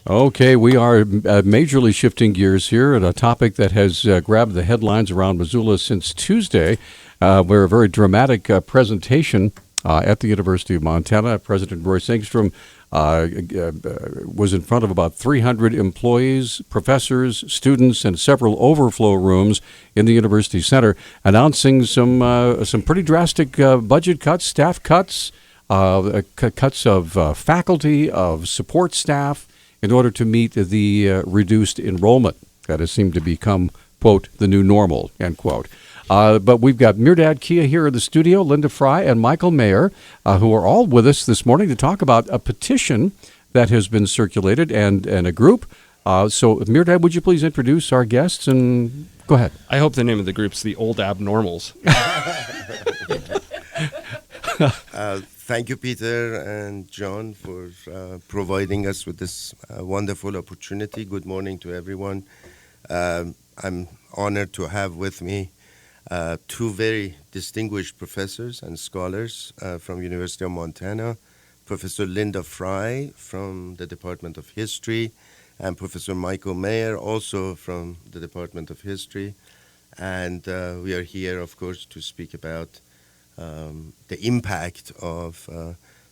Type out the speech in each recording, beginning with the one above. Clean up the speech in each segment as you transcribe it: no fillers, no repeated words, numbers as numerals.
Okay, we are majorly shifting gears here at a topic that has grabbed the headlines around Missoula since Tuesday, where a very dramatic presentation at the University of Montana. President Royce Engstrom was in front of about 300 employees, professors, students, and several overflow rooms in the University Center, announcing some pretty drastic budget cuts, staff cuts, cuts of faculty, of support staff, in order to meet the reduced enrollment that has seemed to become, quote, the new normal, end quote. But we've got Mirdad Kia here in the studio, Linda Fry and Michael Mayer, who are all with us this morning to talk about a petition that has been circulated and a group. So, Mirdad, would you please introduce our guests and go ahead. I hope the name of the group's the Old Abnormals. Thank you, Peter and John, for providing us with this wonderful opportunity. Good morning to everyone. I'm honored to have with me two very distinguished professors and scholars from University of Montana, Professor Linda Fry from the Department of History, and Professor Michael Mayer, also from the Department of History. And we are here, of course, to speak about the impact of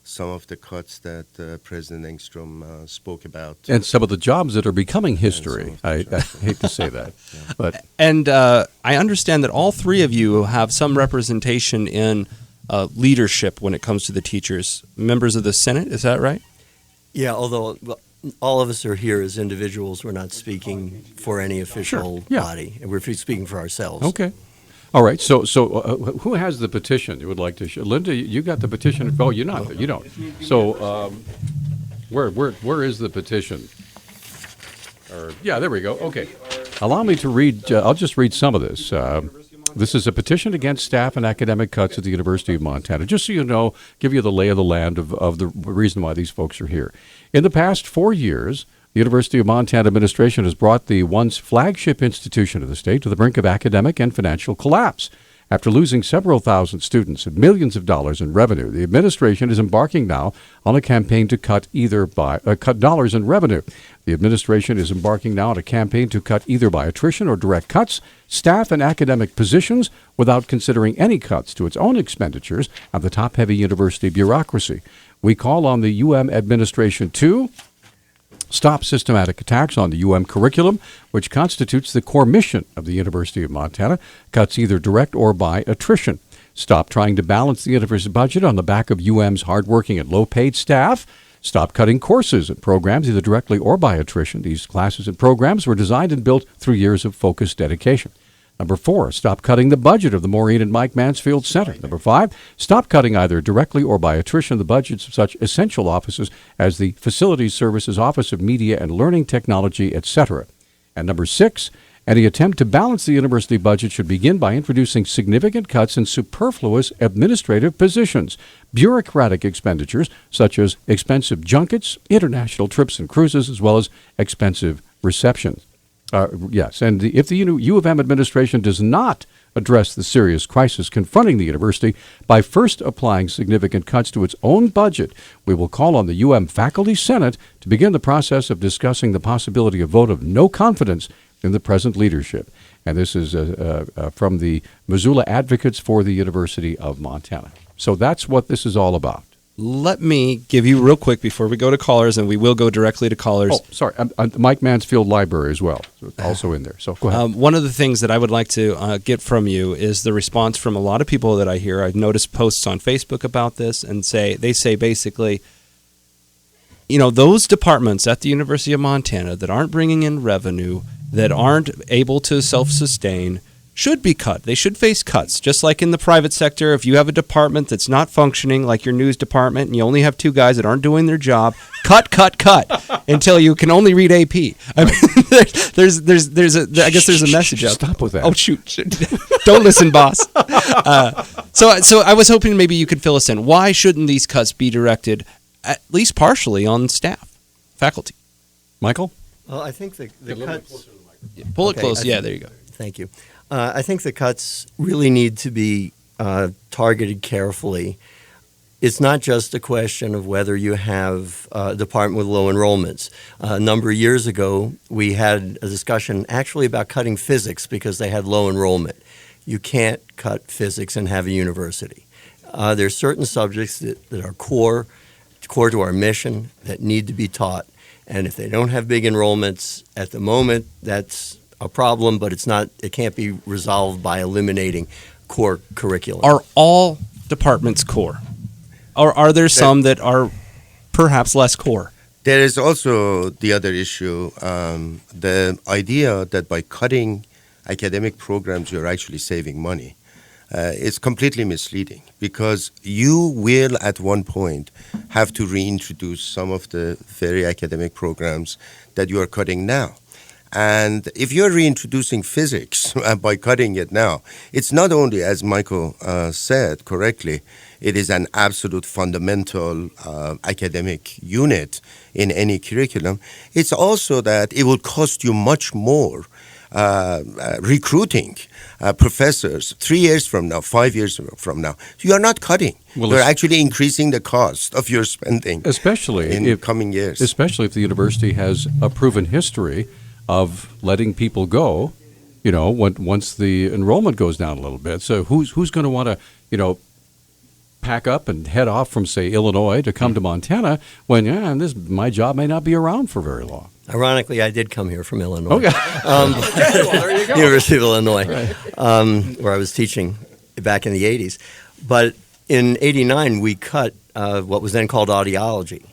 some of the cuts that President Engstrom spoke about. And some of the jobs that are becoming history. I hate to say that. Yeah. But I understand that all three of you have some representation in leadership when it comes to the teachers. Members of the Senate, is that right? Yeah, although all of us are here as individuals. We're not speaking for any official body. We're speaking for ourselves. Okay. All right. So who has the petition you would like to show? Linda, you got the petition. Oh, you don't. So where is the petition? There we go. Okay. Allow me to read. I'll just read some of this. This is a petition against staff and academic cuts at the University of Montana. Just so you know, give you the lay of the land of the reason why these folks are here. In the past 4 years, the University of Montana administration has brought the once flagship institution of the state to the brink of academic and financial collapse. After losing several thousand students and millions of dollars in revenue, the administration is embarking now on a campaign to cut dollars in revenue. The administration is embarking now on a campaign to cut either by attrition or direct cuts, staff and academic positions, without considering any cuts to its own expenditures and the top-heavy university bureaucracy. We call on the UM administration to stop systematic attacks on the UM curriculum, which constitutes the core mission of the University of Montana, cuts either direct or by attrition. Stop trying to balance the university budget on the back of UM's hardworking and low-paid staff. Stop cutting courses and programs either directly or by attrition. These classes and programs were designed and built through years of focused dedication. Number 4, stop cutting the budget of the Maureen and Mike Mansfield Center. Number 5, stop cutting either directly or by attrition the budgets of such essential offices as the Facilities Services Office of Media and Learning Technology, etc. And number 6, any attempt to balance the university budget should begin by introducing significant cuts in superfluous administrative positions, bureaucratic expenditures such as expensive junkets, international trips and cruises, as well as expensive receptions. Yes, and if the U of M administration does not address the serious crisis confronting the university by first applying significant cuts to its own budget, we will call on the UM Faculty Senate to begin the process of discussing the possibility of vote of no confidence in the present leadership. And this is from the Missoula Advocates for the University of Montana. So that's what this is all about. Let me give you real quick before we go to callers, and we will go directly to callers. Oh, sorry. Mike Mansfield Library as well, also in there. So go ahead. One of the things that I would like to get from you is the response from a lot of people that I hear. I've noticed posts on Facebook about this, and they say basically, those departments at the University of Montana that aren't bringing in revenue, that aren't able to self-sustain, should be cut. They should face cuts, just like in the private sector. If you have a department that's not functioning, like your news department, and you only have 2 guys that aren't doing their job, cut until you can only read AP. I mean, I guess there's a message out. Stop with that. Oh shoot! Don't listen, boss. So I was hoping maybe you could fill us in. Why shouldn't these cuts be directed, at least partially, on staff, faculty? Michael? Well, I think the cuts. Pull it close. Yeah, there you go. Thank you. I think the cuts really need to be targeted carefully. it's not just a question of whether you have a department with low enrollments. A number of years ago, we had a discussion actually about cutting physics because they had low enrollment. You can't cut physics and have a university. There's certain subjects that are core to our mission that need to be taught. And if they don't have big enrollments at the moment, that's a problem, but it can't be resolved by eliminating core curriculum. Are all departments core? Or are there some that are perhaps less core? There is also the other issue, the idea that by cutting academic programs, you're actually saving money. It's completely misleading because you will at one point have to reintroduce some of the very academic programs that you are cutting now. And if you're reintroducing physics by cutting it now, it's not only, as Michael said correctly, it is an absolute fundamental academic unit in any curriculum. It's also that it will cost you much more recruiting professors 3 years from now, 5 years from now. You are not cutting. You're actually increasing the cost of your spending, especially in coming years. Especially if the university has a proven history of letting people go, once the enrollment goes down a little bit. So who's going to want to, pack up and head off from, say, Illinois to come to Montana when my job may not be around for very long? Ironically, I did come here from Illinois. Okay. There you go. University of Illinois, Right. where I was teaching back in the 80s. But in 89, we cut what was then called audiology.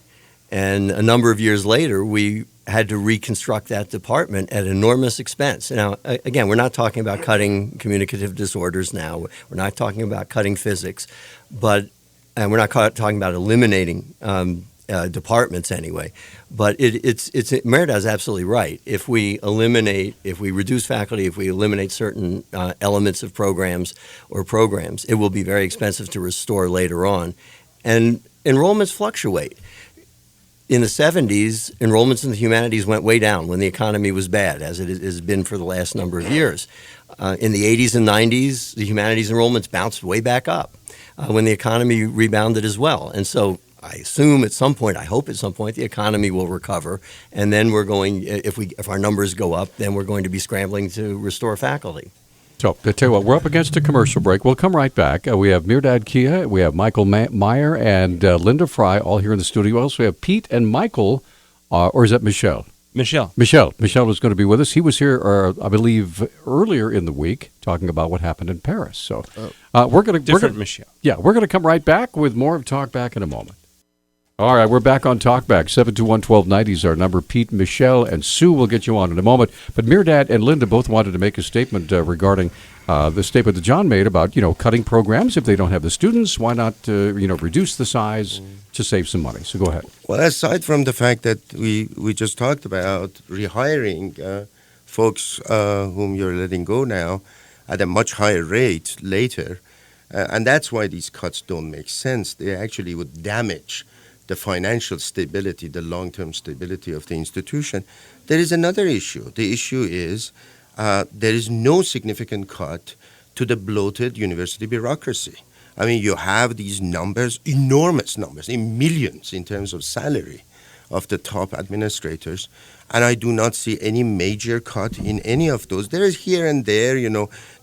And a number of years later, we had to reconstruct that department at enormous expense. Now, again, we're not talking about cutting communicative disorders now. We're not talking about cutting physics. And we're not talking about eliminating departments anyway. But Merida is absolutely right. If we reduce faculty, if we eliminate certain elements of programs, it will be very expensive to restore later on. And enrollments fluctuate. In the 70s, enrollments in the humanities went way down when the economy was bad, as it has been for the last number of years. In the 80s and 90s, the humanities enrollments bounced way back up when the economy rebounded as well. And so I assume at some point, I hope at some point, the economy will recover, and then we're going, if our numbers go up, then we're going to be scrambling to restore faculty. So, I tell you what, we're up against a commercial break. We'll come right back. We have Mirdad Kia, we have Michael Meyer, and Linda Fry all here in the studio. We also have Pete and Michael, or is that Michelle? Michelle was going to be with us. He was here, I believe, earlier in the week talking about what happened in Paris. So we're going to Michelle. Yeah, we're going to come right back with more of Talk Back in a moment. All right, we're back on Talk Back. 721-1290 is our number. Pete, Michelle, and Sue will get you on in a moment. But Mirdad and Linda both wanted to make a statement regarding the statement that John made about, cutting programs. If they don't have the students, why not, reduce the size to save some money? So go ahead. Well, aside from the fact that we just talked about rehiring folks whom you're letting go now at a much higher rate later, and that's why these cuts don't make sense. They actually would damage the financial stability, the long-term stability of the institution. There is another issue. The issue is there is no significant cut to the bloated university bureaucracy. I mean, you have these numbers, enormous numbers, in millions in terms of salary of the top administrators, and I do not see any major cut in any of those. There is here and there,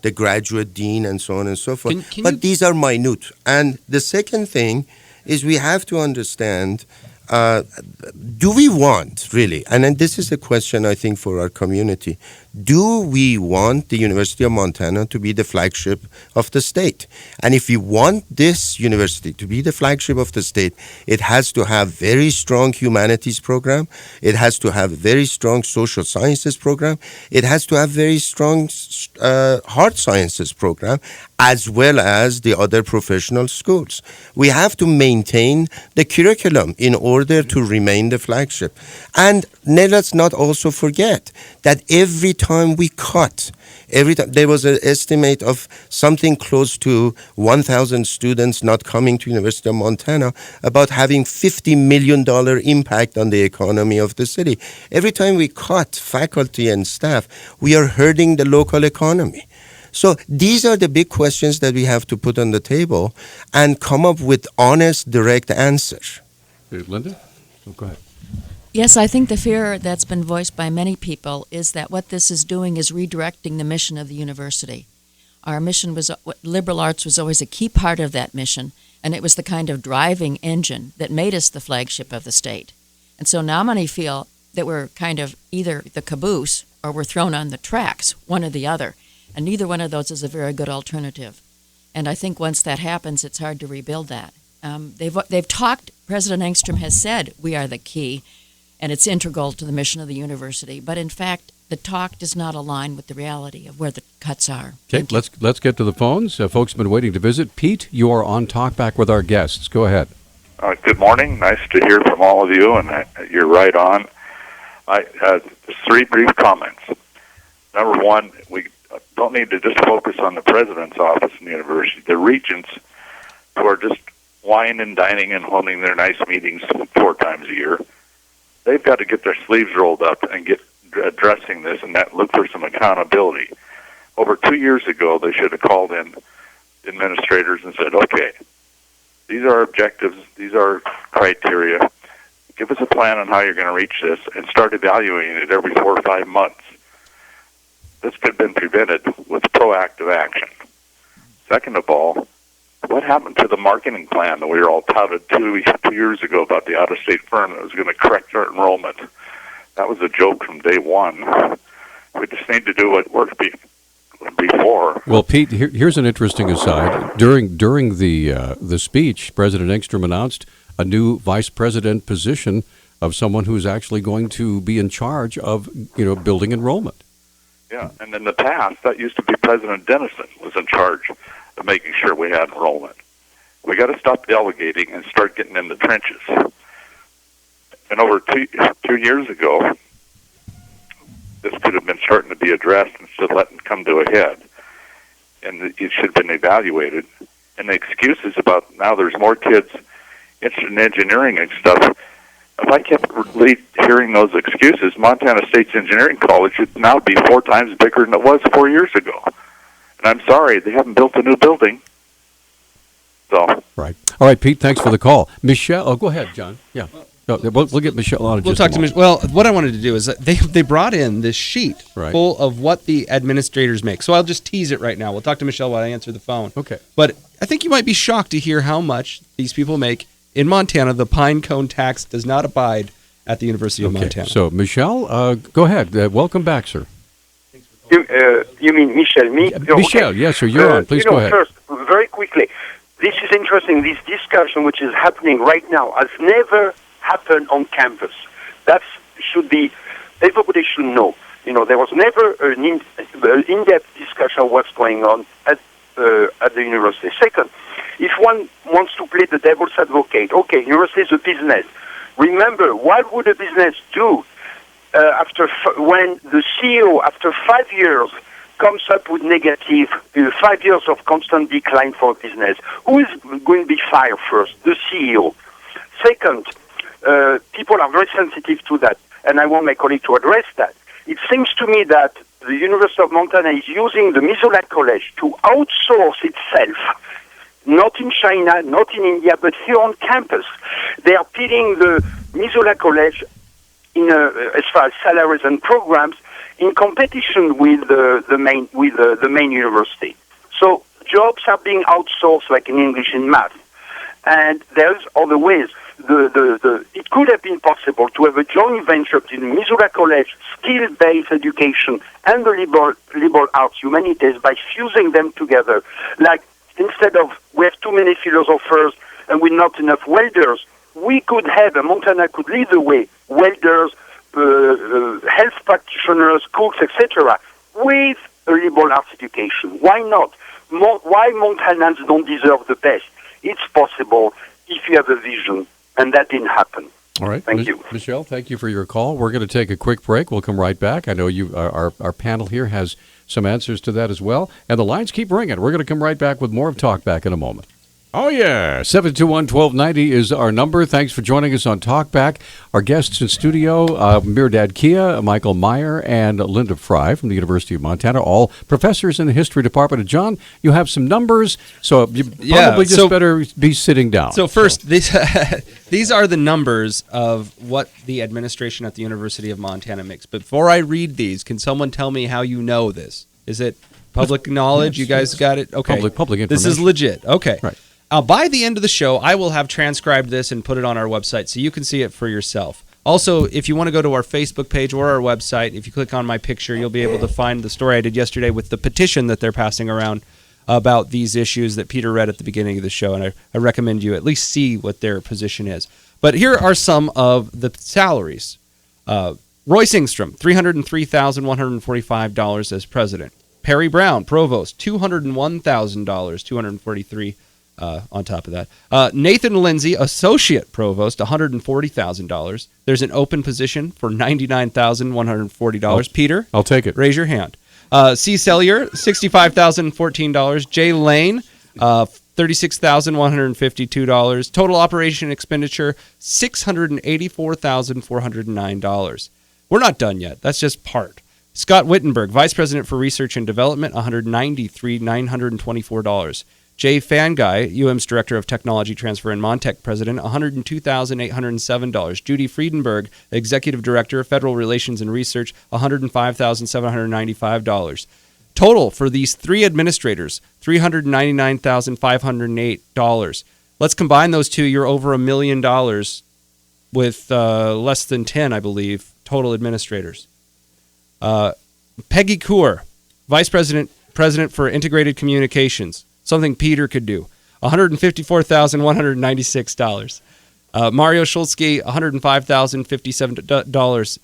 the graduate dean and so on and so forth, but these are minute. And the second thing is we have to understand, do we want, really, and then this is a question I think for our community, do we want the University of Montana to be the flagship of the state? And if we want this university to be the flagship of the state, it has to have very strong humanities program, it has to have very strong social sciences program, it has to have very strong hard sciences program, as well as the other professional schools. We have to maintain the curriculum in order to remain the flagship. And let's not also forget that every time we cut, there was an estimate of something close to 1,000 students not coming to University of Montana, about having $50 million impact on the economy of the city. Every time we cut faculty and staff, we are hurting the local economy. So these are the big questions that we have to put on the table and come up with honest, direct answers. Linda? Oh, go ahead. Yes, I think the fear that's been voiced by many people is that what this is doing is redirecting the mission of the university. Our mission was, liberal arts was always a key part of that mission, and it was the kind of driving engine that made us the flagship of the state. And so now many feel that we're kind of either the caboose or we're thrown on the tracks, one or the other. And neither one of those is a very good alternative. And I think once that happens, it's hard to rebuild that. They've talked, President Engstrom has said, we are the key, and it's integral to the mission of the university. But in fact, the talk does not align with the reality of where the cuts are. Okay, let's get to the phones. Folks have been waiting to visit. Pete, you are on Talkback with our guests. Go ahead. Good morning. Nice to hear from all of you, and you're right on. I had 3 brief comments. Number one, we don't need to just focus on the president's office in the university. The regents, who are just wine and dining and holding their nice meetings 4 times a year, they've got to get their sleeves rolled up and get addressing this and look for some accountability. Over 2 years ago, they should have called in administrators and said, okay, these are objectives, these are criteria. Give us a plan on how you're going to reach this and start evaluating it every 4 or 5 months. This could have been prevented with proactive action. Second of all, what happened to the marketing plan that we were all touted 2 years ago about the out-of-state firm that was going to correct our enrollment? That was a joke from day one. We just need to do what worked before. Well, Pete, here's an interesting aside. During the speech, President Engstrom announced a new vice president position of someone who's actually going to be in charge of, building enrollment. Yeah, and in the past, that used to be President Dennison was in charge of making sure we had enrollment. We got to stop delegating and start getting in the trenches. And over 2 years ago, this could have been starting to be addressed instead of letting it come to a head. And it should have been evaluated. And the excuses about now there's more kids interested in engineering and stuff, if I kept hearing those excuses, Montana State's Engineering College would now be 4 times bigger than it was 4 years ago. And I'm sorry, they haven't built a new building. So. Right. All right, Pete, thanks for the call. Michelle, go ahead, John. Yeah. No, we'll get Michelle on in We'll just a talk to moment. Michelle. Well, what I wanted to do is that they brought in this sheet Right. full of what the administrators make. So I'll just tease it right now. We'll talk to Michelle while I answer the phone. Okay. But I think you might be shocked to hear how much these people make. In Montana, the pine cone tax does not abide at the University of Montana. So, Michelle, go ahead. Welcome back, sir. You mean Michelle? Me? Michelle, Okay. yes, sir. You're on. Please go ahead. First, very quickly, this is interesting. This discussion, which is happening right now, has never happened on campus. That should be, everybody should know. There was never an in-depth discussion of what's going on at the university. Second, if one wants to play the devil's advocate, okay, university is a business. Remember, what would a business do when the CEO, after 5 years, comes up with negative 5 years of constant decline for a business? Who is going to be fired first? The CEO. Second, people are very sensitive to that, and I want my colleague to address that. It seems to me that the University of Montana is using the Missoula College to outsource itself, not in China, not in India, but here on campus. They are pitting the Missoula College as far as salaries and programs in competition with the main university. So jobs are being outsourced, like in English and math, and there's other ways. It could have been possible to have a joint venture between Missoula College, skill-based education, and the liberal arts humanities by fusing them together. Like, instead of we have too many philosophers and we're not enough welders, we could have, Montana could lead the way, welders, health practitioners, cooks, etc., with a liberal arts education. Why not? Why Montanans don't deserve the best? It's possible if you have a vision, and that didn't happen. All right. Thank you. Michelle, thank you for your call. We're going to take a quick break. We'll come right back. I know our panel here has some answers to that as well. And the lines keep ringing. We're going to come right back with more of Talk Back in a moment. Oh, yeah. 721-1290 is our number. Thanks for joining us on Talkback. Our guests in studio, Mirdad Kia, Michael Meyer, and Linda Fry from the University of Montana, all professors in the history department. And John, you have some numbers, so you probably better be sitting down. So first, these are the numbers of what the administration at the University of Montana makes. Before I read these, can someone tell me how you know this? Is it public knowledge? You guys got it? Okay. Public information. This is legit. Okay. Right. By the end of the show, I will have transcribed this and put it on our website so you can see it for yourself. Also, if you want to go to our Facebook page or our website, if you click on my picture, you'll be able to find the story I did yesterday with the petition that they're passing around about these issues that Peter read at the beginning of the show, and I recommend you at least see what their position is. But here are some of the salaries. Royce Engstrom, $303,145 as president. Perry Brown, provost, $201,000, $243,000 on top of that. Nathan Lindsay, associate provost, $140,000. There's an open position for $99,140. Peter, I'll take it. Raise your hand. C. Sellier, $65,014. Jay Lane, $36,152. Total operation expenditure, $684,409. We're not done yet. That's just part. Scott Wittenberg, vice president for research and development, $193,924. Jay Fanguy, UM's Director of Technology Transfer and Montech President, $102,807. Judy Friedenberg, Executive Director of Federal Relations and Research, $105,795. Total for these three administrators, $399,508. Let's combine those two. You're over $1 million with less than 10, I believe, total administrators. Peggy Kaur, Vice President for Integrated Communications. Something Peter could do. $154,196. Mario Schultzky, $105,057.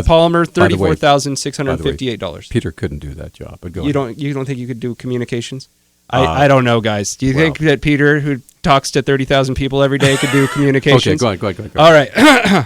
Palmer, $34,658. Peter couldn't do that job. But You don't think you could do communications? I don't know, guys. Do you think that Peter, who talks to 30,000 people every day, could do communications? Okay, go ahead. All right.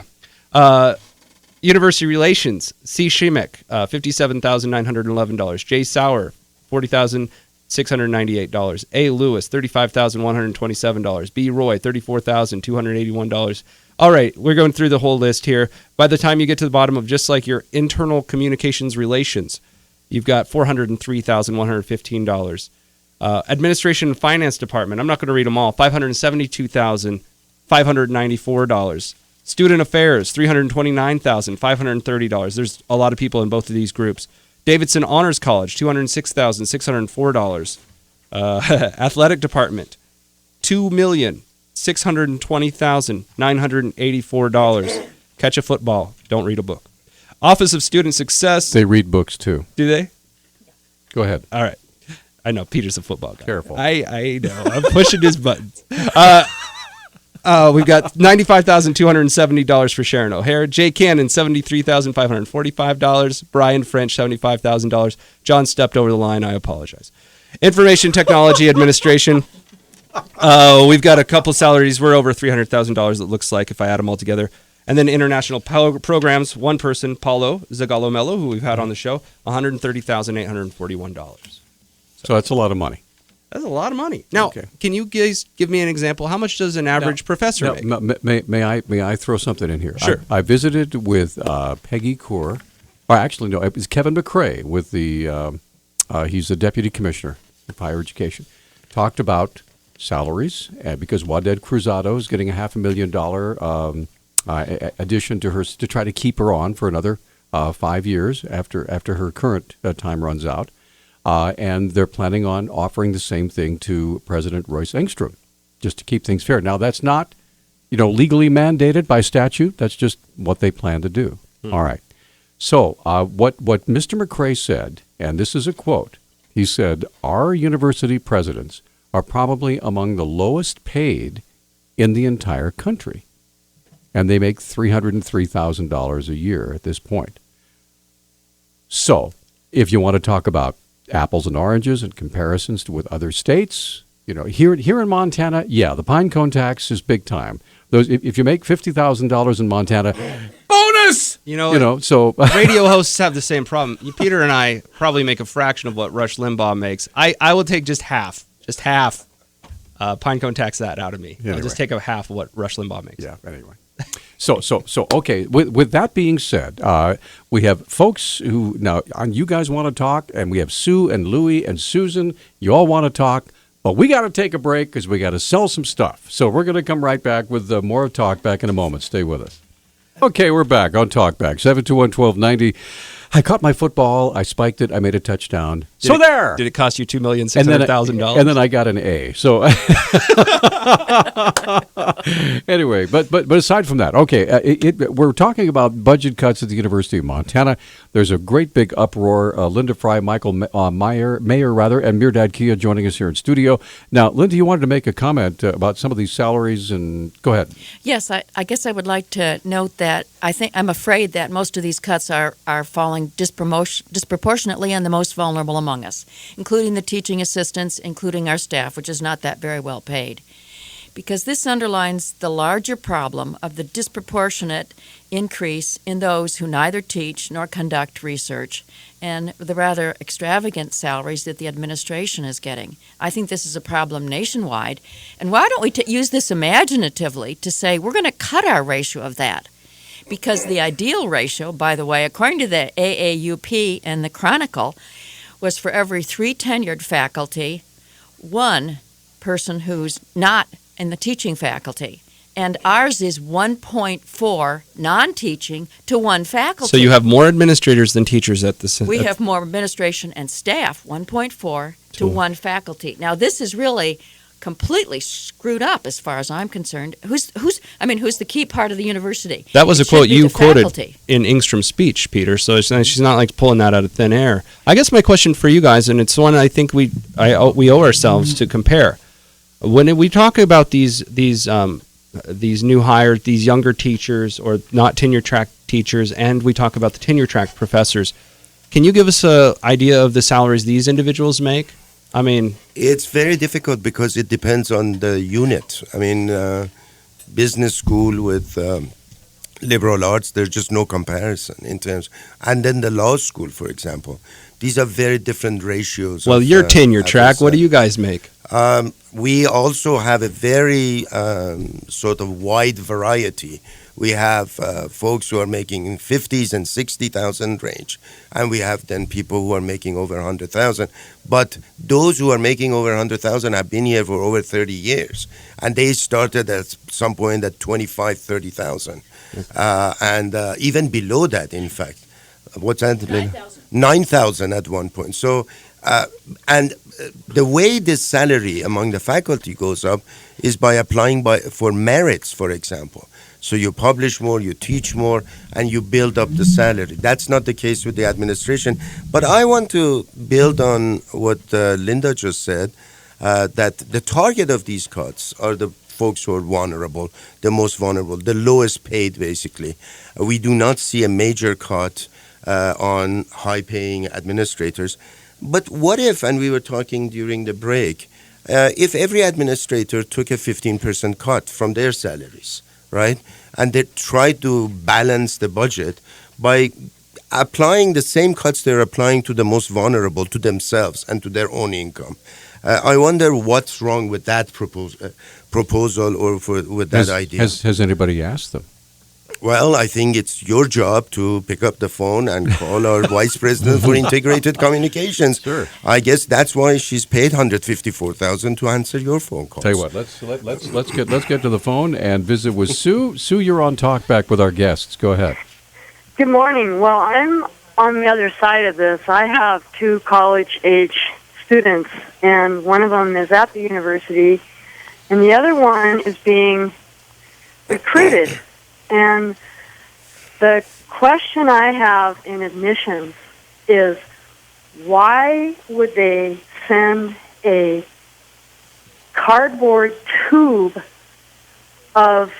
University Relations, C. Shimek, $57,911. Jay Sauer, $40,698. A. Lewis, $35,127. B. Roy, $34,281. All right, we're going through the whole list here. By the time you get to the bottom of just like your internal communications relations, you've got $403,115. Administration and Finance Department, I'm not going to read them all, $572,594. Student Affairs, $329,530. There's a lot of people in both of these groups. Davidson Honors College, $206,604. Athletic Department, $2,620,984. Catch a football. Don't read a book. Office of Student Success. They read books, too. Do they? Go ahead. All right. I know. Peter's a football guy. Careful. I know. I'm pushing his buttons. We've got $95,270 for Sharon O'Hare. Jay Cannon, $73,545. Brian French, $75,000. John stepped over the line. I apologize. Information Technology Administration. We've got a couple salaries. We're over $300,000, it looks like, if I add them all together. And then international programs, one person, Paulo Zagallo-Mello, who we've had on the show, $130,841. So that's a lot of money. That's a lot of money. Now, Can you guys give me an example? How much does an average professor make? May I throw something in here? Sure. I visited with Peggy Kaur. Or actually, no, it was Kevin McCrae with the. He's the deputy commissioner of higher education. Talked about salaries because Waded Cruzado is getting a $500,000 addition to her to try to keep her on for another 5 years after her current time runs out. And they're planning on offering the same thing to President Royce Engstrom, just to keep things fair. Now, that's not, legally mandated by statute. That's just what they plan to do. All right. So what Mr. McCrae said, and this is a quote, he said, our university presidents are probably among the lowest paid in the entire country. And they make $303,000 a year at this point. So if you want to talk about apples and oranges and comparisons with other states, here in Montana, the pine cone tax is big time. If you make $50,000 in Montana, bonus. So radio hosts have the same problem. Peter and I probably make a fraction of what Rush Limbaugh makes. I will take just half. Pinecone tax that out of me. I'll Anyway. just take a half of what Rush Limbaugh makes. Yeah, anyway. So, okay, with that being said, we have folks who, now, you guys want to talk, and we have Sue and Louie and Susan. You all want to talk, but we got to take a break because we got to sell some stuff. So we're going to come right back with more Talk Back in a moment. Stay with us. Okay, we're back on Talk Back, 721-1290. I caught my football. I spiked it. I made a touchdown. There. Did it cost you $2,600,000? And then I got an A. So anyway, but aside from that, okay, we're talking about budget cuts at the University of Montana. There's a great big uproar. Linda Fry, Michael Mayer, and Mirdad Kia joining us here in studio. Now, Linda, you wanted to make a comment about some of these salaries, and go ahead. Yes, I guess I would like to note that I'm afraid that most of these cuts are falling disproportionately on the most vulnerable among us, including the teaching assistants, including our staff, which is not that very well paid. Because this underlines the larger problem of the disproportionate increase in those who neither teach nor conduct research, and the rather extravagant salaries that the administration is getting. I think this is a problem nationwide, and why don't we use this imaginatively to say we're going to cut our ratio of that? Because the ideal ratio, by the way, according to the AAUP and the Chronicle, was for every 3 tenured faculty, 1 person who's not in the teaching faculty. And ours is 1.4 non-teaching to 1 faculty. So you have more administrators than teachers at the We have more administration and staff, 1.4 to 1 faculty. Now, this is really completely screwed up as far as I'm concerned. Who's the key part of the university? That was a It should quote be you the quoted faculty. in Ingstrom's speech, Peter. So she's not like pulling that out of thin air. I guess my question for you guys, and it's one I think we owe ourselves to compare. When we talk about these new hires, these younger teachers or not tenure track teachers, and we talk about the tenure track professors, can you give us an idea of the salaries these individuals make? I mean, it's very difficult because it depends on the unit. I mean, business school with liberal arts, there's just no comparison in terms. And then the law school, for example, these are very different ratios. Well, your tenure track, what do you guys make? We also have a very sort of wide variety. We have folks who are making in 50s and 60,000 range, and we have then people who are making over 100,000. But those who are making over 100,000 have been here for over 30 years, and they started at some point at 25, 30,000, and even below that, in fact. What's that? 9,000. 9,000 at one point. So, and the way this salary among the faculty goes up is by applying for merits, for example. So you publish more, you teach more, and you build up the salary. That's not the case with the administration. But I want to build on what Linda just said, that the target of these cuts are the folks who are vulnerable, the most vulnerable, the lowest paid, basically. We do not see a major cut on high-paying administrators. But what if, and we were talking during the break, if every administrator took a 15% cut from their salaries, right? And they try to balance the budget by applying the same cuts they're applying to the most vulnerable, to themselves and to their own income. I wonder what's wrong with that proposal or with that idea. Has anybody asked them? Well, I think it's your job to pick up the phone and call our vice president for integrated communications. Sure. I guess that's why she's paid $154,000 to answer your phone calls. Tell you what, let's get to the phone and visit with Sue. Sue, you're on Talk Back with our guests. Go ahead. Good morning. Well, I'm on the other side of this. I have 2 college-age students, and one of them is at the university, and the other one is being recruited. And the question I have in admissions is, why would they send a cardboard tube of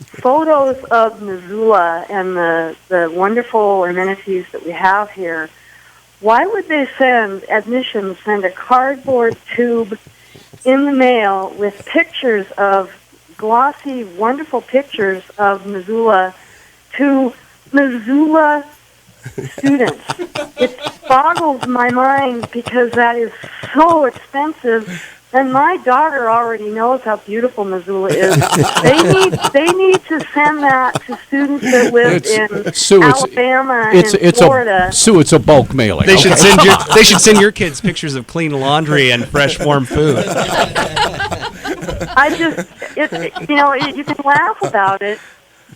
photos of Missoula and the wonderful amenities that we have here? Why would they send a cardboard tube in the mail with pictures of glossy, wonderful pictures of Missoula to Missoula students? It boggles my mind because that is so expensive And my daughter already knows how beautiful Missoula is. They need to send that to students that live in Sue, Alabama it's and Florida. Sue, it's a bulk mailing. They should send your kids pictures of clean laundry and fresh warm food. You can laugh about it,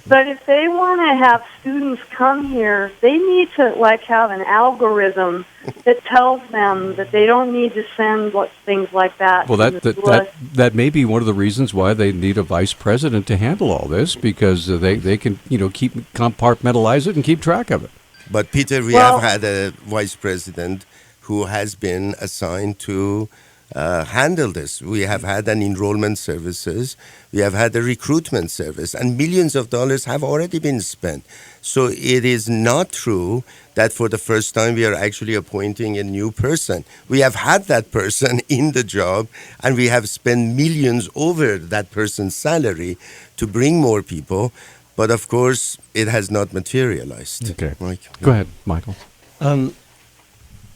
but if they want to have students come here, they need to have an algorithm that tells them that they don't need to send things like that. Well, that may be one of the reasons why they need a vice president to handle all this, because they can keep compartmentalize it and keep track of it. But Peter, we have had a vice president who has been assigned to handle this. We have had an enrollment services, we have had a recruitment service, and millions of dollars have already been spent. So it is not true that for the first time we are actually appointing a new person. We have had that person in the job, and we have spent millions over that person's salary to bring more people. But of course, it has not materialized. Okay. Go ahead, Michael.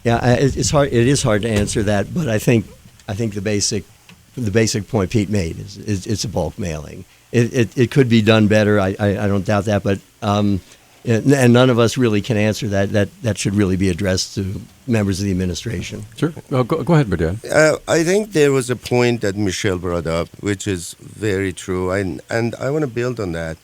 It's hard. It is hard to answer that, but I think the basic point Pete made is it's a bulk mailing. It could be done better. I don't doubt that, but and none of us really can answer that. That should really be addressed to members of the administration. Sure. Go ahead, Madan. I think there was a point that Michelle brought up, which is very true, and I want to build on that.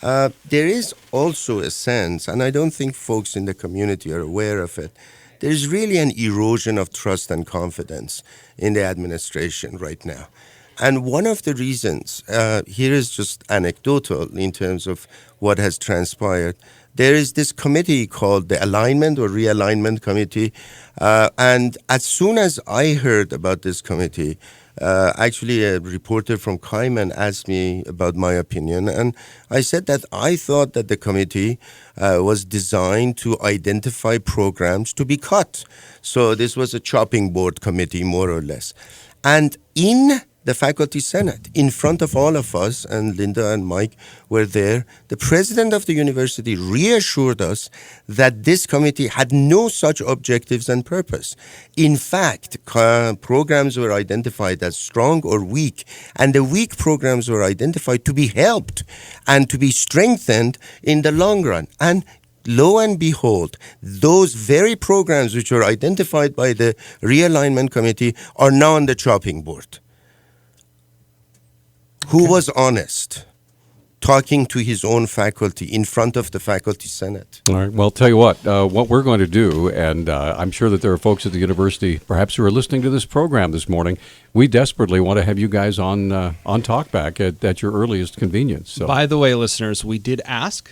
There is also a sense, and I don't think folks in the community are aware of it, there's really an erosion of trust and confidence in the administration right now. And one of the reasons, here is just anecdotal in terms of what has transpired. There is this committee called the Alignment or Realignment Committee. And as soon as I heard about this committee, actually a reporter from Kaiman asked me about my opinion, and I said that I thought that the committee was designed to identify programs to be cut. So this was a chopping board committee, more or less. And in the Faculty Senate, in front of all of us, and Linda and Mike were there, the president of the university reassured us that this committee had no such objectives and purpose. In fact, programs were identified as strong or weak, and the weak programs were identified to be helped and to be strengthened in the long run. And lo and behold, those very programs which were identified by the Realignment Committee are now on the chopping board. Who was honest, talking to his own faculty in front of the Faculty Senate? All right. Well, tell you what we're going to do, and I'm sure that there are folks at the university perhaps who are listening to this program this morning. We desperately want to have you guys on Talkback at your earliest convenience. So. By the way, listeners, we did ask.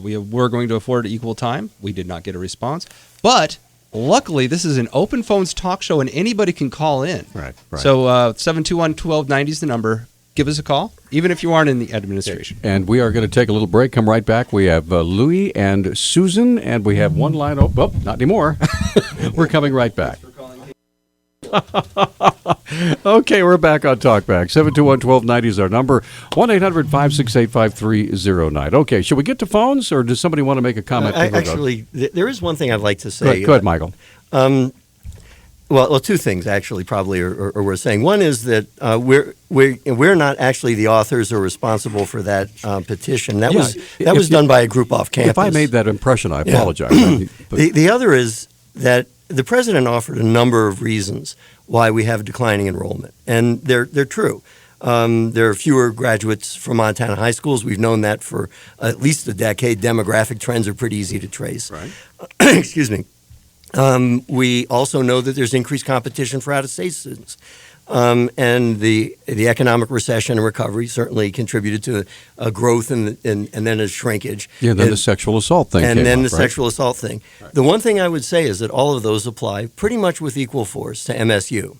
We were going to afford equal time. We did not get a response. But luckily, this is an open phones talk show, and anybody can call in. Right. So 721-1290 is the number. Give us a call, even if you aren't in the administration. And we are going to take a little break, come right back. We have Louis and Susan, and we have one line open. Oh, not anymore. We're coming right back. Okay, we're back on Talkback. 721-1290 is our number. 1-800-568-5309. Okay, should we get to phones, or does somebody want to make a comment? Actually, there is one thing I'd like to say. Go ahead, Michael. Well, two things actually probably are worth saying. One is that we're not actually the authors or responsible for that petition. That was done by a group off campus. If I made that impression, I apologize. The other is that the president offered a number of reasons why we have declining enrollment, and they're true. There are fewer graduates from Montana high schools. We've known that for at least a decade. Demographic trends are pretty easy to trace. Right. Excuse me. We also know that there's increased competition for out-of-state students. And the economic recession and recovery certainly contributed to a growth and then a shrinkage. Yeah, then the sexual assault thing and came then up, the right? sexual assault thing. Right. The one thing I would say is that all of those apply pretty much with equal force to MSU.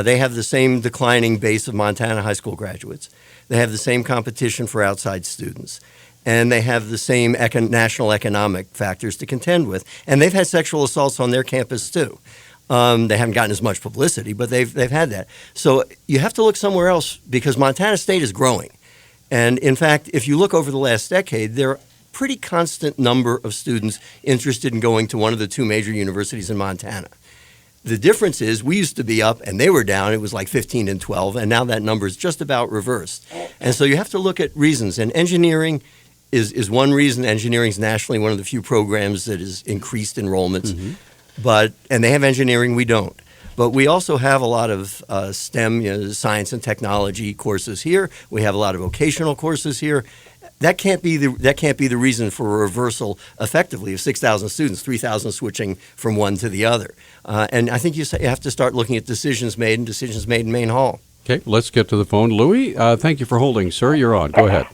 They have the same declining base of Montana high school graduates. They have the same competition for outside students. And they have the same national economic factors to contend with. And they've had sexual assaults on their campus, too. They haven't gotten as much publicity, but they've had that. So you have to look somewhere else because Montana State is growing. And, in fact, if you look over the last decade, there are a pretty constant number of students interested in going to one of the two major universities in Montana. The difference is we used to be up and they were down. It was like 15 and 12, and now that number is just about reversed. And so you have to look at reasons. And engineering is one reason. Engineering is nationally one of the few programs that has increased enrollments. And they have engineering, we don't. But we also have a lot of STEM, science and technology courses here. We have a lot of vocational courses here. That can't be the reason for a reversal effectively of 6,000 students, 3,000 switching from one to the other. And I think you have to start looking at decisions made in Main Hall. Okay, let's get to the phone. Louis, thank you for holding, sir. You're on. Go ahead.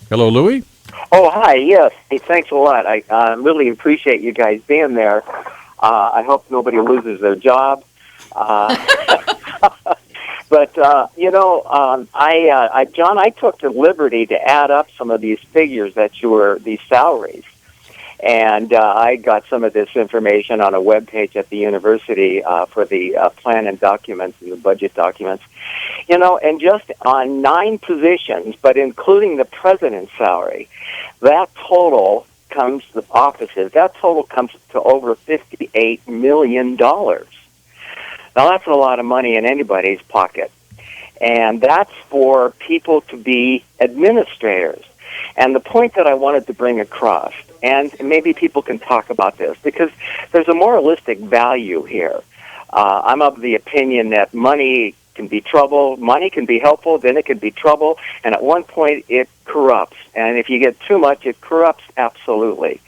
Hello, Louis. Oh, hi. Yes. Hey, thanks a lot. I really appreciate you guys being there. I hope nobody loses their job. But, John, I took the liberty to add up some of these figures these salaries. And I got some of this information on a web page at the university for the plan and documents and the budget documents. And just on 9 positions, but including the president's salary, that total comes to over $58 million. Now, that's a lot of money in anybody's pocket. And that's for people to be administrators. And the point that I wanted to bring across, and maybe people can talk about this, because there's a moralistic value here. I'm of the opinion that money can be trouble, money can be helpful, then it can be trouble, and at one point it corrupts. And if you get too much, it corrupts absolutely.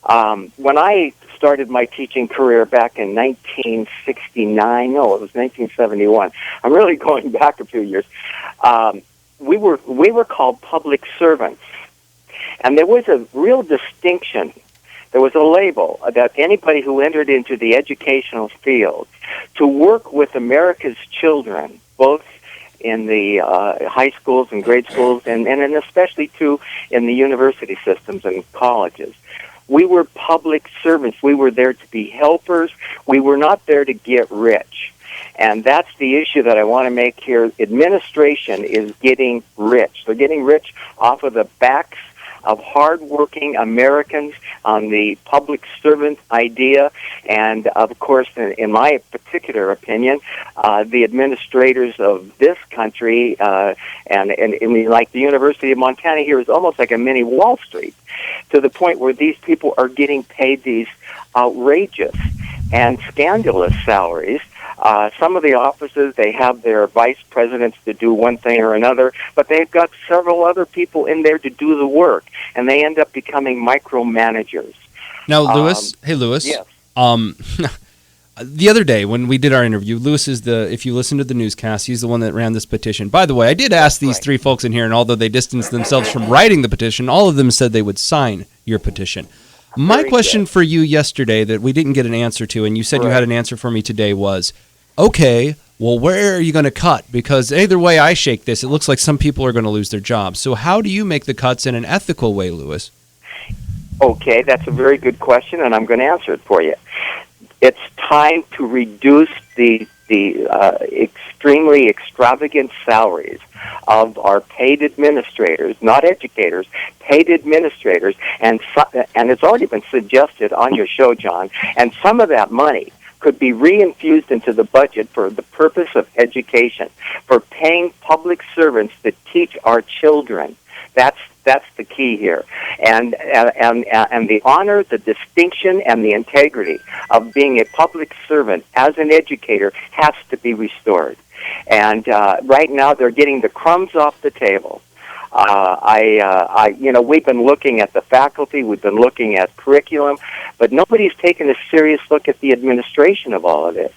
When I started my teaching career back in 1969, no, it was 1971. I'm really going back a few years. We were called public servants. And there was a real distinction. There was a label that anybody who entered into the educational field to work with America's children, both in the high schools and grade schools, and especially, too, in the university systems and colleges. We were public servants. We were there to be helpers. We were not there to get rich. And that's the issue that I want to make here. Administration is getting rich. They're getting rich off of the backs of hardworking Americans on the public servant idea. And, of course, in my particular opinion, the administrators of this country, and like the University of Montana here, is almost like a mini Wall Street, to the point where these people are getting paid these outrageous and scandalous salaries. Some of the offices, they have their vice presidents to do one thing or another, but they've got several other people in there to do the work, and they end up becoming micromanagers. Now, Louis, hey, Louis. Yes. The other day when we did our interview, Louis is if you listen to the newscast, he's the one that ran this petition. By the way, I did ask these 3 folks in here, and although they distanced themselves from writing the petition, all of them said they would sign your petition. My question for you yesterday that we didn't get an answer to, and you said you had an answer for me today, was, okay, well, where are you going to cut? Because either way I shake this, it looks like some people are going to lose their jobs. So how do you make the cuts in an ethical way, Louis? Okay, that's a very good question, and I'm going to answer it for you. It's time to reduce the extremely extravagant salaries of our paid administrators, not educators, paid administrators, and it's already been suggested on your show, John, and some of that money could be reinfused into the budget for the purpose of education, for paying public servants to teach our children. That's the key here, and the honor, the distinction, and the integrity of being a public servant as an educator has to be restored. And right now, they're getting the crumbs off the table. We've been looking at the faculty, we've been looking at curriculum, but nobody's taken a serious look at the administration of all of this.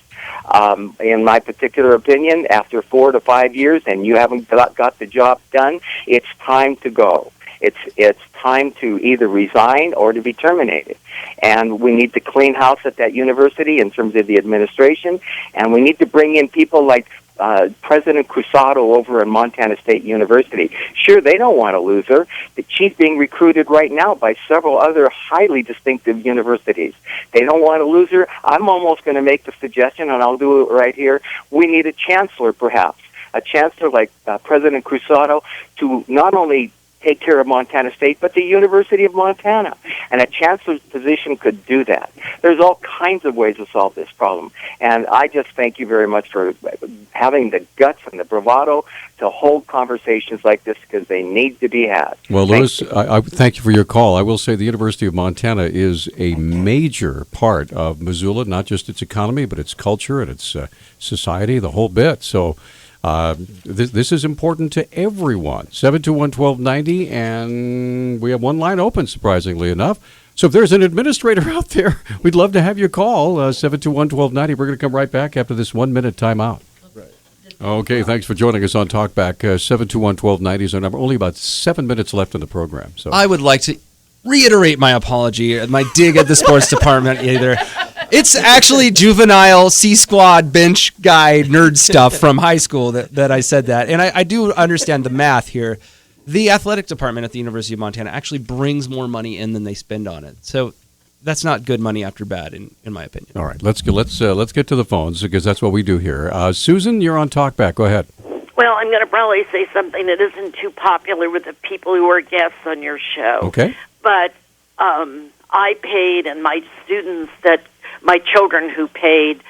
In my particular opinion, after 4 to 5 years and you haven't got the job done, it's time to go. It's time to either resign or to be terminated. And we need to clean house at that university in terms of the administration, and we need to bring in people like President Cruzado over at Montana State University. Sure, they don't want to lose her, but she's being recruited right now by several other highly distinctive universities. They don't want to lose her. I'm almost going to make the suggestion, and I'll do it right here. We need a chancellor, perhaps, a chancellor like President Cruzado, to not only take care of Montana State, but the University of Montana. And a chancellor's position could do that. There's all kinds of ways to solve this problem. And I just thank you very much for having the guts and the bravado to hold conversations like this, because they need to be had. Well, Louis, I thank you for your call. I will say the University of Montana is a major part of Missoula, not just its economy, but its culture and its society, the whole bit. So this is important to everyone. 721-1290, and we have one line open, surprisingly enough. So if there's an administrator out there, we'd love to have you call 721-1290. We're going to come right back after this 1 minute timeout. Okay, thanks for joining us on Talkback. 721-1290 is our number. Only about 7 minutes left in the program. So I would like to reiterate my apology, my dig at the sports department either. It's actually juvenile C-squad bench guy nerd stuff from high school that I said that. And I do understand the math here. The athletic department at the University of Montana actually brings more money in than they spend on it. So that's not good money after bad, in my opinion. all right, let's get to the phones, because that's what we do here. Susan, you're on Talkback. Go ahead. Well, I'm going to probably say something that isn't too popular with the people who are guests on your show. Okay. But I paid, and my children who paid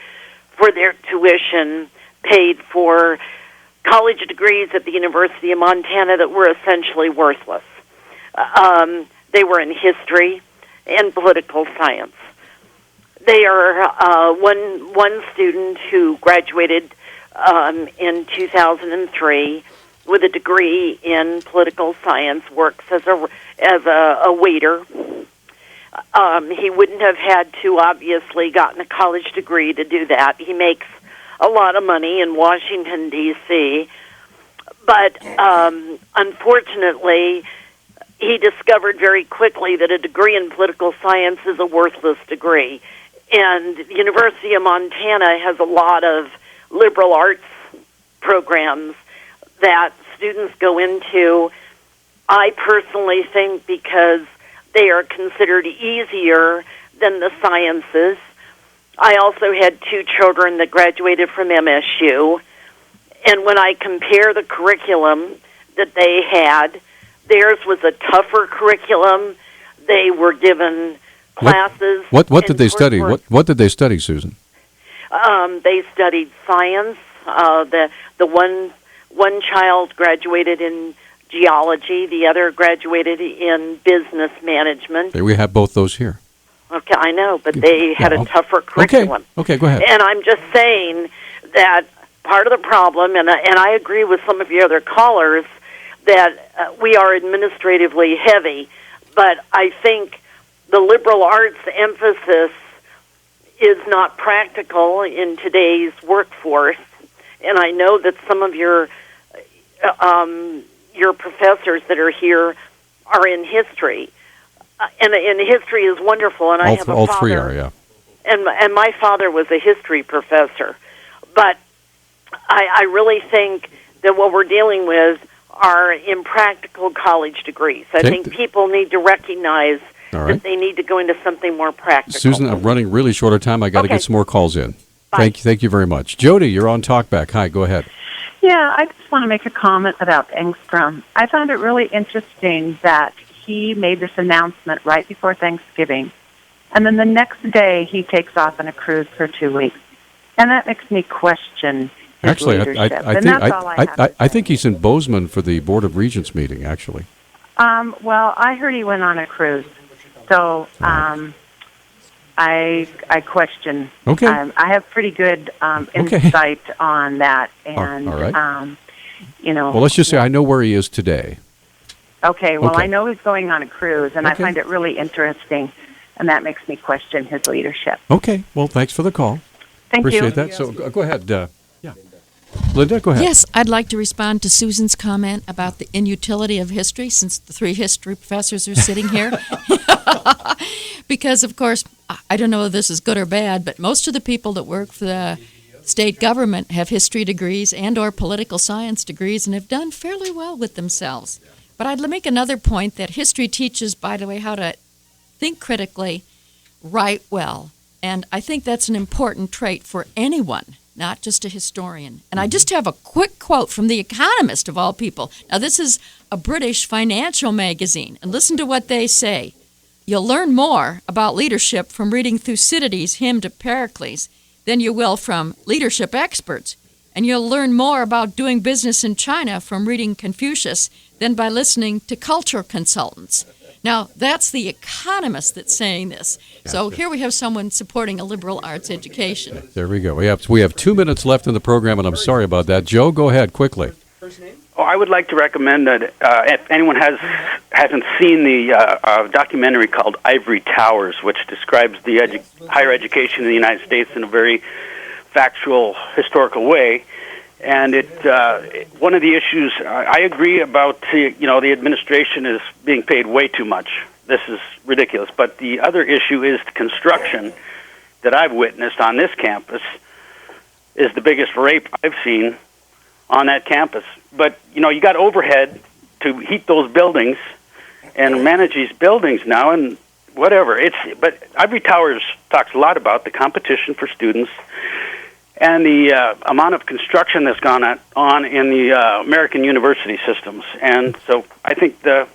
for their tuition paid for college degrees at the University of Montana that were essentially worthless. They were in history and political science. They are one student who graduated in 2003 with a degree in political science, works as a waiter. He wouldn't have had to obviously gotten a college degree to do that. He makes a lot of money in Washington, D.C., but unfortunately, he discovered very quickly that a degree in political science is a worthless degree. And the University of Montana has a lot of liberal arts programs that students go into, I personally think, because they are considered easier than the sciences. I also had two children that graduated from MSU, and when I compare the curriculum that they had, theirs was a tougher curriculum. They were given classes. What did they study? What did they study, Susan? They studied science. The one child graduated in geology. The other graduated in business management. We have both those here. Okay, I know, but they had a tougher curriculum. Okay, go ahead. And I'm just saying that part of the problem, and I agree with some of your other callers, that we are administratively heavy, but I think the liberal arts emphasis is not practical in today's workforce. And I know that some of your professors that are here are in history. And history is wonderful, and I have a father. All three are, yeah. And my father was a history professor. But I really think that what we're dealing with are impractical college degrees. I think people need to recognize that they need to go into something more practical. Susan, I'm running really short of time. I got to get some more calls in. Bye. Thank you very much. Jody, you're on Talkback. Hi, go ahead. Yeah, I just want to make a comment about Engstrom. I found it really interesting that he made this announcement right before Thanksgiving, and then the next day he takes off on a cruise for 2 weeks. And that makes me question his Actually, leadership. I think he's in Bozeman for the Board of Regents meeting, actually. Well, I heard he went on a cruise, so I question. Okay. I have pretty good insight on that, and all right. Well, let's just say I know where he is today. Okay, well, I know he's going on a cruise, and I find it really interesting, and that makes me question his leadership. Okay, well, thanks for the call. Appreciate that. So go ahead. Linda, go ahead. Yes, I'd like to respond to Susan's comment about the inutility of history, since the three history professors are sitting here. Because, of course, I don't know if this is good or bad, but most of the people that work for the state government have history degrees and or political science degrees and have done fairly well with themselves. But I'd make another point that history teaches, by the way, how to think critically, write well. And I think that's an important trait for anyone, not just a historian. And I just have a quick quote from The Economist, of all people. Now, this is a British financial magazine, and listen to what they say. you'll learn more about leadership from reading Thucydides' Hymn to Pericles than you will from leadership experts. And you'll learn more about doing business in China from reading Confucius than by listening to cultural consultants. Now, that's the economist that's saying this. So here we have someone supporting a liberal arts education. There we go. We have 2 minutes left in the program, and I'm sorry about that. Joe, go ahead quickly. Oh, I would like to recommend that if anyone hasn't seen the documentary called Ivory Towers, which describes the higher education in the United States in a very factual, historical way. And one of the issues I agree about, the administration is being paid way too much. This is ridiculous. But the other issue is the construction that I've witnessed on this campus is the biggest rape I've seen on that campus. But, you got overhead to heat those buildings and manage these buildings now and whatever. But Ivory Towers talks a lot about the competition for students and the amount of construction that's gone on in the American university systems. And so I think the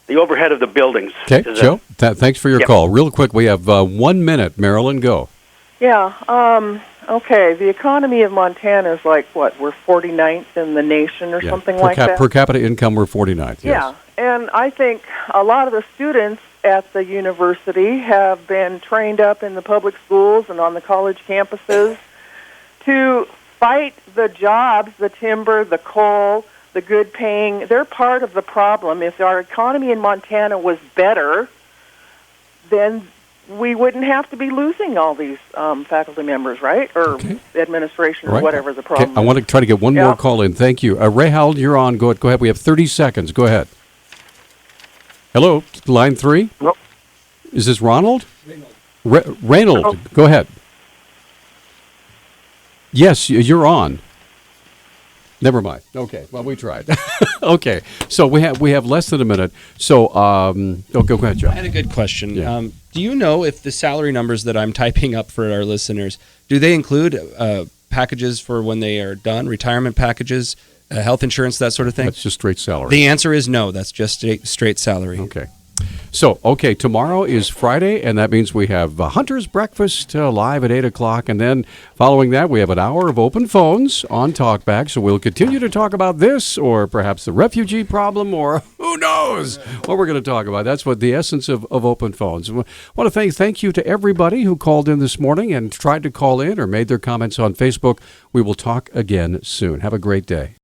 overhead of the buildings. Okay, Joe, thanks for your call. Real quick, we have 1 minute. Marilyn, go. Yeah, okay. The economy of Montana is like, what, we're 49th in the nation or something like that? Per capita income, we're 49th, yes. Yeah, and I think a lot of the students at the university have been trained up in the public schools and on the college campuses to fight the jobs, the timber, the coal, the good paying. They're part of the problem. If our economy in Montana was better, then we wouldn't have to be losing all these faculty members, right? Or administration or whatever the problem is. I want to try to get one more call in. Thank you. Rayhald, you're on. Go ahead. We have 30 seconds. Go ahead. Hello, line 3? Nope. Is this Ronald? Reynold, go ahead. Yes, you're on. Never mind. Okay. Well, we tried. Okay. So we have less than a minute. So go ahead, Joe. I had a good question. Yeah. Do you know if the salary numbers that I'm typing up for our listeners, do they include packages for when they are done, retirement packages, health insurance, that sort of thing? That's just straight salary. The answer is no. That's just straight salary. Okay. So, tomorrow is Friday, and that means we have Hunter's Breakfast live at 8 o'clock, and then following that, we have an hour of open phones on Talkback, so we'll continue to talk about this, or perhaps the refugee problem, or who knows what we're going to talk about. That's what the essence of open phones. I want to thank you to everybody who called in this morning and tried to call in or made their comments on Facebook. We will talk again soon. Have a great day.